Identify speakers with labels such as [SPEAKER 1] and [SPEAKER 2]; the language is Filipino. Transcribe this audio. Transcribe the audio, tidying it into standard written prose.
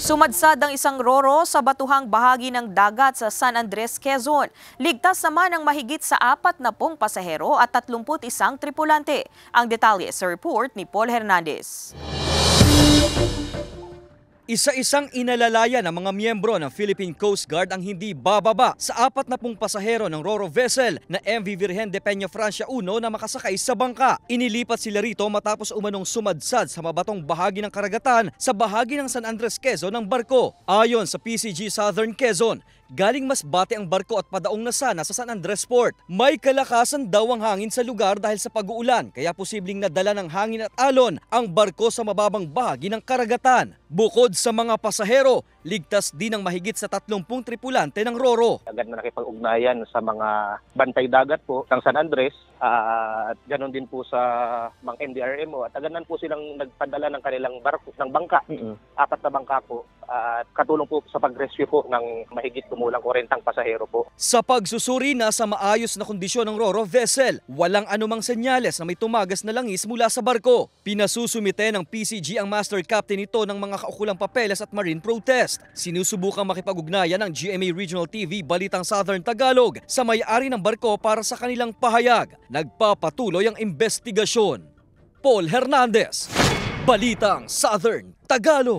[SPEAKER 1] Sumadsad ang isang roro sa batuhang bahagi ng dagat sa San Andres, Quezon. Ligtas naman ang mahigit sa 40 pasahero at 31 tripulante. Ang detalye sa report ni Paul Hernandez.
[SPEAKER 2] Isa-isang inalalaya ng mga miyembro ng Philippine Coast Guard ang hindi bababa sa 40 pasahero ng roro vessel na MV Virgen de Peña Francia 1 na makasakay sa bangka. Inilipat sila rito matapos umanong sumadsad sa mabatong bahagi ng karagatan sa bahagi ng San Andres, Quezon ng barko. Ayon sa PCG Southern Quezon, galing Masbate ang barko at padaong na sana sa San Andres Port. May kalakasan daw ang hangin sa lugar dahil sa pag-uulan, kaya posibleng nadala ng hangin at alon ang barko sa mababang bahagi ng karagatan. Bukod sa mga pasahero, ligtas din ang mahigit sa 30 tripulante ng roro.
[SPEAKER 3] Agad na nakipag-ugnayan sa mga bantay dagat po ng San Andres at ganoon din po sa mga NDRMO at agad po silang nagpadala ng kanilang barko, ng bangka. 4 na bangka po at katulong po sa pag-rescue po ng mahigit kumulang 40 pasahero po.
[SPEAKER 2] Sa pagsusuri na sa maayos na kondisyon ng roro vessel, walang anumang senyales na may tumagas na langis mula sa barko. Pinasusumite ng PCG ang master captain nito ng mga kaukulang papeles at marine protest. Sinusubukang makipag-ugnayan ng GMA Regional TV Balitang Southern Tagalog sa may-ari ng barko para sa kanilang pahayag. Nagpapatuloy ang investigasyon. Paul Hernandez, Balitang Southern Tagalog.